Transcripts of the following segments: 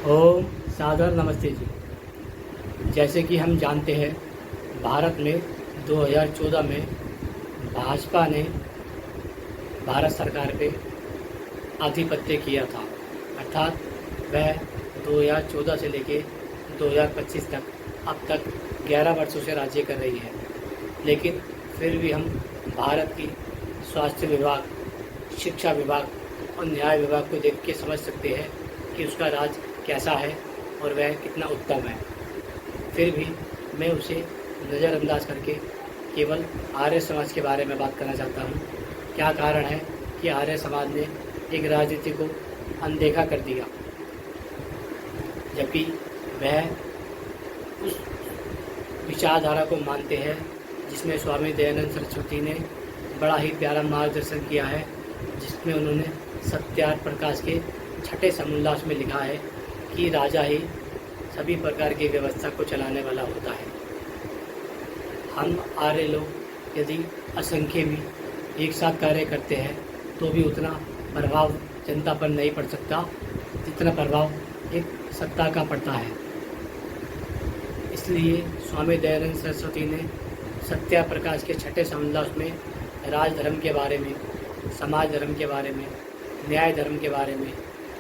ओम सादर नमस्ते जी। जैसे कि हम जानते हैं, भारत में 2014 में भाजपा ने भारत सरकार पे आधिपत्य किया था। अर्थात वह 2014 से लेके 2025 तक अब तक 11 वर्षों से राज्य कर रही है। लेकिन फिर भी हम भारत की स्वास्थ्य विभाग, शिक्षा विभाग और न्याय विभाग को देख के समझ सकते हैं कि उसका राज कैसा है और वह कितना उत्तम है। फिर भी मैं उसे नज़रअंदाज करके केवल आर्य समाज के बारे में बात करना चाहता हूँ। क्या कारण है कि आर्य समाज ने एक राजनीति को अनदेखा कर दिया, जबकि वह उस विचारधारा को मानते हैं जिसमें स्वामी दयानंद सरस्वती ने बड़ा ही प्यारा मार्गदर्शन किया है, जिसमें उन्होंने सत्यार्थ प्रकाश के छठे समुल्लास में लिखा है कि राजा ही सभी प्रकार की व्यवस्था को चलाने वाला होता है। हम आर्य लोग यदि असंख्य भी एक साथ कार्य करते हैं तो भी उतना प्रभाव जनता पर नहीं पड़ सकता जितना प्रभाव एक सत्ता का पड़ता है। इसलिए स्वामी दयानंद सरस्वती ने सत्या प्रकाश के छठे समुल्लास में राजधर्म के बारे में, समाज धर्म के बारे में, न्याय धर्म के बारे में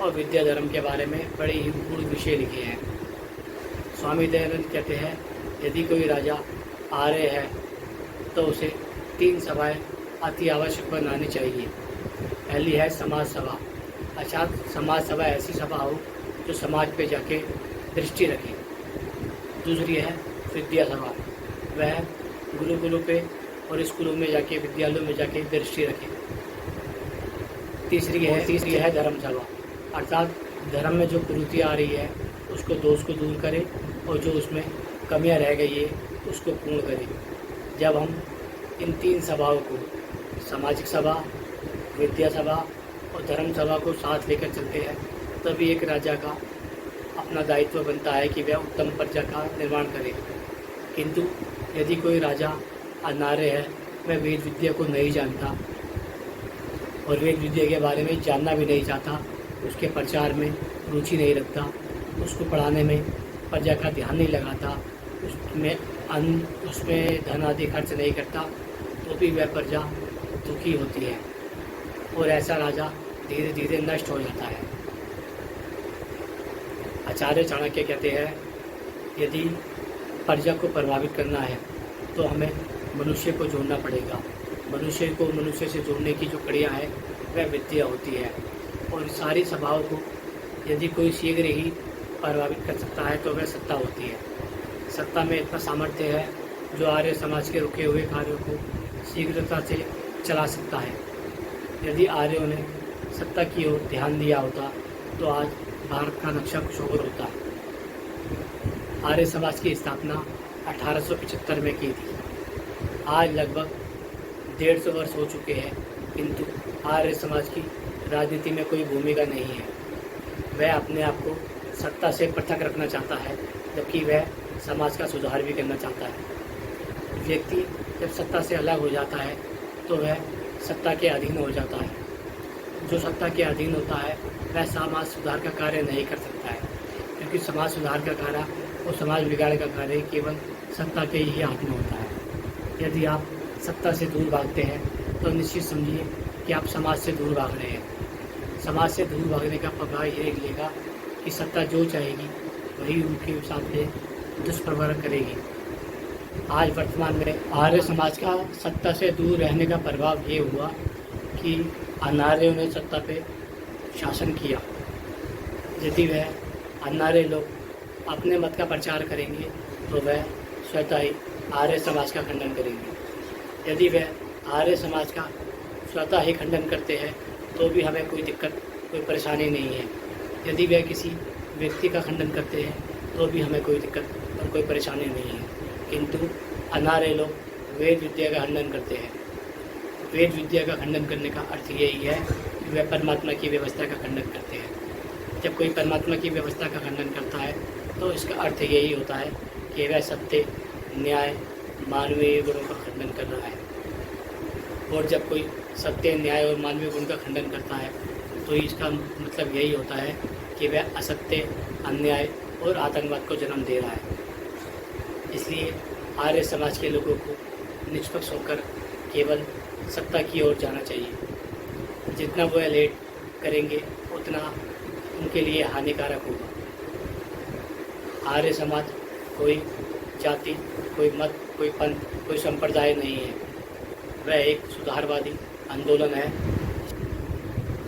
और विद्या धर्म के बारे में बड़े ही गूढ़ विषय लिखे हैं। स्वामी दयानंद कहते हैं, यदि कोई राजा आर्य है तो उसे 3 सभाएं अति आवश्यक बनानी चाहिए। पहली है समाज सभा, अर्थात समाज सभा ऐसी सभा हो जो समाज पे जाके दृष्टि रखे। दूसरी है विद्या सभा, वह गुरुकुलों पे और स्कूलों में जाके, विद्यालयों में जाके दृष्टि रखे। तीसरी है धर्म सभा, अर्थात धर्म में जो कुरीतियाँ आ रही है उसको दोष को दूर करे और जो उसमें कमियां रह गई है उसको पूर्ण करे। जब हम इन 3 सभाओं को, सामाजिक सभा, विद्या सभा और धर्म सभा को साथ लेकर चलते हैं, तभी एक राजा का अपना दायित्व बनता है कि वह उत्तम प्रजा का निर्माण करे। किंतु यदि कोई राजा अनार्य है, वह वेद विद्या को नहीं जानता और वेद विद्या के बारे में जानना भी नहीं चाहता, उसके प्रचार में रुचि नहीं रखता, उसको पढ़ाने में प्रजा का ध्यान नहीं लगाता, उसमें धन आदि खर्च नहीं करता, तो भी वह प्रजा दुखी होती है और ऐसा राजा धीरे धीरे नष्ट हो जाता है। आचार्य चाणक्य कहते हैं, यदि प्रजा को प्रभावित करना है तो हमें मनुष्य को जोड़ना पड़ेगा। मनुष्य को मनुष्य से जोड़ने की जो कड़ियाँ हैं वह विद्या होती है। और सारी सभाओं को यदि कोई शीघ्र ही प्रभावित कर सकता है तो वह सत्ता होती है। सत्ता में इतना सामर्थ्य है जो आर्य समाज के रुके हुए कार्यों को शीघ्रता से चला सकता है। यदि आर्यों ने सत्ता की ओर ध्यान दिया होता तो आज भारत का नक्शा कुछ और होता। आर्य समाज की स्थापना 1875 में की थी। आज लगभग 150 वर्ष हो चुके हैं, किंतु आर्य समाज की राजनीति में कोई भूमिका नहीं है। वह अपने आप को सत्ता से पृथक रखना चाहता है, जबकि वह समाज का सुधार भी करना चाहता है। व्यक्ति जब सत्ता से अलग हो जाता है तो वह सत्ता के अधीन हो जाता है। जो सत्ता के अधीन होता है वह समाज सुधार का कार्य नहीं कर सकता है, क्योंकि समाज सुधार का कार्य और समाज बिगाड़ का कार्य केवल सत्ता के ही हाथ में होता है। यदि आप सत्ता से दूर भागते हैं तो निश्चित समझिए कि आप समाज से दूर भाग रहे हैं। समाज से दूर भागने का प्रभाव ये निकलेगा कि सत्ता जो चाहेगी वही उनके हिसाब से दुष्प्रभाव करेगी। आज वर्तमान में आर्य समाज का सत्ता से दूर रहने का प्रभाव ये हुआ कि अनार्यों ने सत्ता पे शासन किया। यदि वह अनार्य लोग अपने मत का प्रचार करेंगे तो वह स्वतः ही आर्य समाज का खंडन करेंगे। यदि वह आर्य समाज का स्वतः ही खंडन करते हैं तो भी हमें कोई दिक्कत, कोई परेशानी नहीं है। यदि वह किसी व्यक्ति का खंडन करते हैं तो भी हमें कोई दिक्कत और कोई परेशानी नहीं है। किंतु अनार्य लोग वेद विद्या का खंडन करते हैं। वेद विद्या का खंडन करने का अर्थ यही है कि वह परमात्मा की व्यवस्था का खंडन करते हैं। जब कोई परमात्मा की व्यवस्था का खंडन करता है तो इसका अर्थ यही होता है कि वह सत्य, न्याय, मानवीय गुणों का खंडन कर रहा है। और जब कोई सत्य, न्याय और मानवीय गुण का खंडन करता है तो इसका मतलब यही होता है कि कि वह असत्य, अन्याय और आतंकवाद को जन्म दे रहा है। इसलिए आर्य समाज के लोगों को निष्पक्ष होकर केवल सत्ता की ओर जाना चाहिए। जितना वह लेट करेंगे उतना उनके लिए हानिकारक होगा। आर्य समाज कोई जाति, कोई मत, कोई पंथ, कोई संप्रदाय नहीं है। वह एक सुधारवादी आंदोलन है।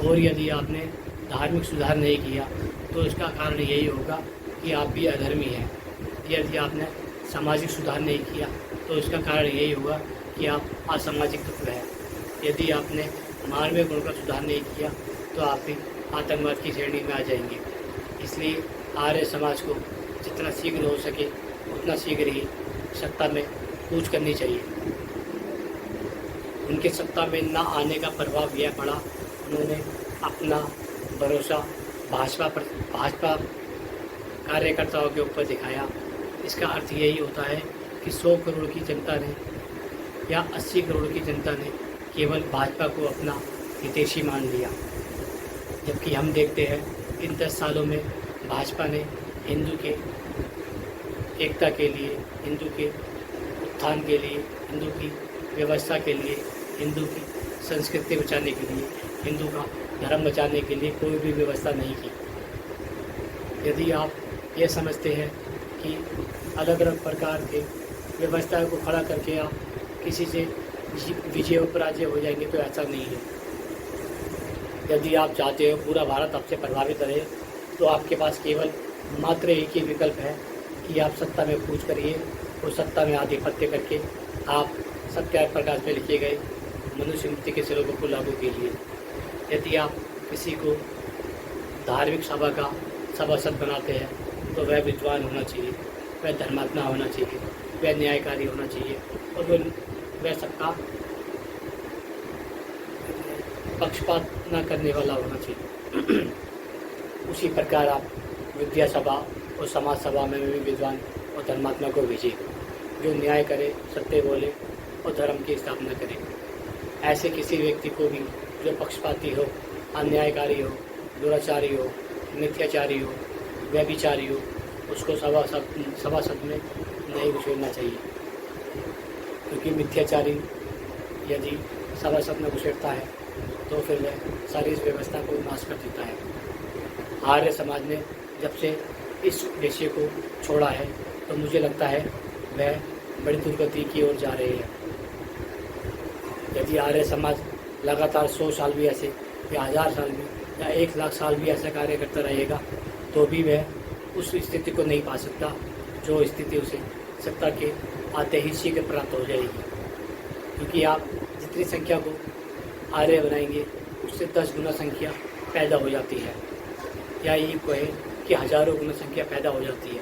और यदि आपने धार्मिक सुधार नहीं किया तो इसका कारण यही होगा कि आप भी अधर्मी हैं। यदि आपने सामाजिक सुधार नहीं किया तो इसका कारण यही होगा कि आप असामाजिक तत्व हैं। यदि आपने मानवीय गुण का सुधार नहीं किया तो आप भी आतंकवाद की श्रेणी में आ जाएंगे। इसलिए आर्य समाज को जितना शीघ्र हो सके उतना शीघ्र ही सत्ता में कूच करनी चाहिए। उनके सत्ता में न आने का प्रभाव यह पड़ा, उन्होंने अपना भरोसा भाजपा कार्यकर्ताओं के ऊपर दिखाया। इसका अर्थ यही होता है कि 100 करोड़ की जनता ने या 80 करोड़ की जनता ने केवल भाजपा को अपना हितैषी मान लिया। जबकि हम देखते हैं इन 10 सालों में भाजपा ने हिंदू के एकता के लिए, हिंदू के उत्थान के लिए, हिंदू की व्यवस्था के लिए, हिंदू की संस्कृति बचाने के लिए, हिंदू का धर्म बचाने के लिए कोई भी व्यवस्था नहीं की। यदि आप ये समझते हैं कि अलग अलग प्रकार के व्यवस्थाओं को खड़ा करके आप किसी से विजय उपराजय हो जाएंगे तो ऐसा नहीं है। यदि आप चाहते हो पूरा भारत आपसे प्रभावित रहे तो आपके पास केवल मात्र एक ही विकल्प है कि आप सत्ता में कूच करिए और सत्ता में आधिपत्य करके आप सत्याग्रह प्रकाश में लिखे गए मनुस्मृति के श्लोकों को लागू कीजिए। यदि आप किसी को धार्मिक सभा का सभासद बनाते हैं तो वह विद्वान होना चाहिए, वह धर्मात्मा होना चाहिए, वह न्यायकारी होना चाहिए और वह सबका पक्षपात न करने वाला होना चाहिए। उसी प्रकार आप विद्या सभा और समाज सभा में भी विद्वान और धर्मात्मा को भेजिए जो न्याय करे, सत्य बोले और धर्म की स्थापना करे। ऐसे किसी व्यक्ति को भी जो पक्षपाती हो, अन्यायकारी हो, दुराचारी हो, मिथ्याचारी हो, व्यभिचारी हो, उसको सभासद में नहीं घुसेड़ना चाहिए। क्योंकि मिथ्याचारी यदि सभासद में घुसेड़ता है तो फिर वह सारी इस व्यवस्था को नाश कर देता है। आर्य समाज ने जब से इस विषय को छोड़ा है तो मुझे लगता है वह बड़ी दुर्गति की ओर जा रही है। यदि आर्य समाज लगातार 100 साल भी ऐसे या 1000 साल भी या 1 लाख साल भी ऐसा कार्य करता रहेगा तो भी वह उस स्थिति को नहीं पा सकता जो स्थिति उसे सत्ता के आते ही शीघ्र प्राप्त हो जाएगी। क्योंकि आप जितनी संख्या को आर्य बनाएंगे उससे 10 गुना संख्या पैदा हो जाती है, या ये कहे कि हज़ारों गुना संख्या पैदा हो जाती है।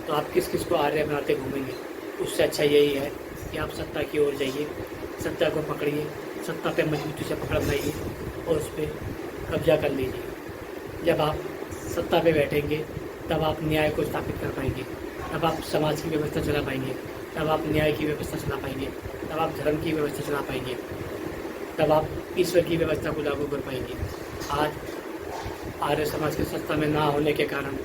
तो आप किस किस को आर्य बनाते घूमेंगे? उससे अच्छा यही है कि आप सत्ता की ओर जाइए, सत्ता को पकड़िए, सत्ता पे मजबूती से पकड़ बनाइए और उस पर कब्जा कर लीजिए। जब आप सत्ता पे बैठेंगे तब आप न्याय को स्थापित कर पाएंगे, तब आप समाज की व्यवस्था चला पाएंगे, तब आप न्याय की व्यवस्था चला पाएंगे, तब आप धर्म की व्यवस्था चला पाएंगे, तब आप ईश्वर की व्यवस्था को लागू कर पाएंगे। आज आर्य समाज के सत्ता में ना होने के कारण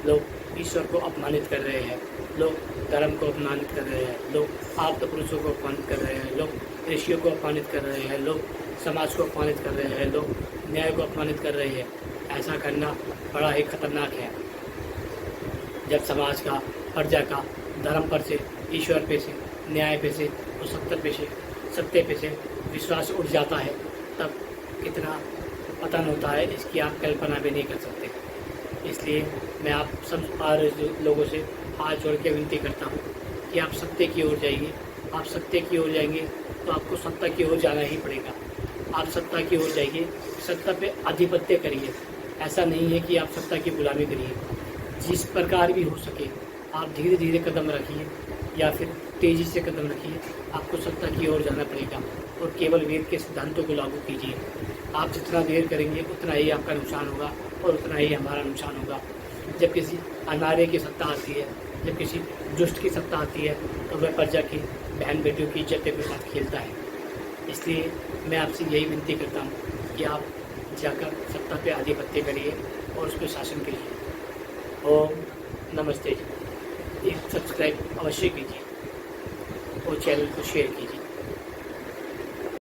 लोग ईश्वर को अपमानित कर रहे हैं, लोग धर्म को अपमानित कर रहे हैं, लोग आप्त पुरुषों को अपमानित कर रहे हैं, लोग ऋषियों को अपमानित कर रहे हैं, लोग समाज को अपमानित कर रहे हैं, लोग न्याय को अपमानित कर रहे हैं। ऐसा करना बड़ा ही खतरनाक है। जब समाज का, प्रजा का धर्म पर से, ईश्वर पे से, न्याय पे से और सत्य पे से विश्वास उठ जाता है तब कितना पतन होता है इसकी आप कल्पना भी नहीं कर सकते। इसलिए मैं आप सब आर्य लोगों से हाथ जोड़ के विनती करता हूँ कि आप सत्य की ओर जाइए। आप सत्य की ओर जाएंगे तो आपको सत्ता की ओर जाना ही पड़ेगा। आप सत्ता की ओर जाइए, सत्ता पे आधिपत्य करिए। ऐसा नहीं है कि आप सत्ता की गुलामी करिए। जिस प्रकार भी हो सके आप धीरे धीरे कदम रखिए या फिर तेज़ी से कदम रखिए। आपको सत्ता की ओर जाना पड़ेगा और केवल वेद के सिद्धांतों को लागू कीजिए। आप जितना देर करेंगे उतना ही आपका नुकसान होगा और उतना ही हमारा नुकसान होगा। जब किसी अनार्य की सत्ता आती है, जब किसी दुष्ट की सत्ता आती है तो वह प्रजा की बहन बेटियों की इज्जत के साथ खेलता है। इसलिए मैं आपसे यही विनती करता हूँ कि आप जाकर सत्ता पे आधिपत्य करिए और उस पर शासन कीजिए। ओम नमस्ते जी। एक सब्सक्राइब अवश्य कीजिए और चैनल को शेयर कीजिए।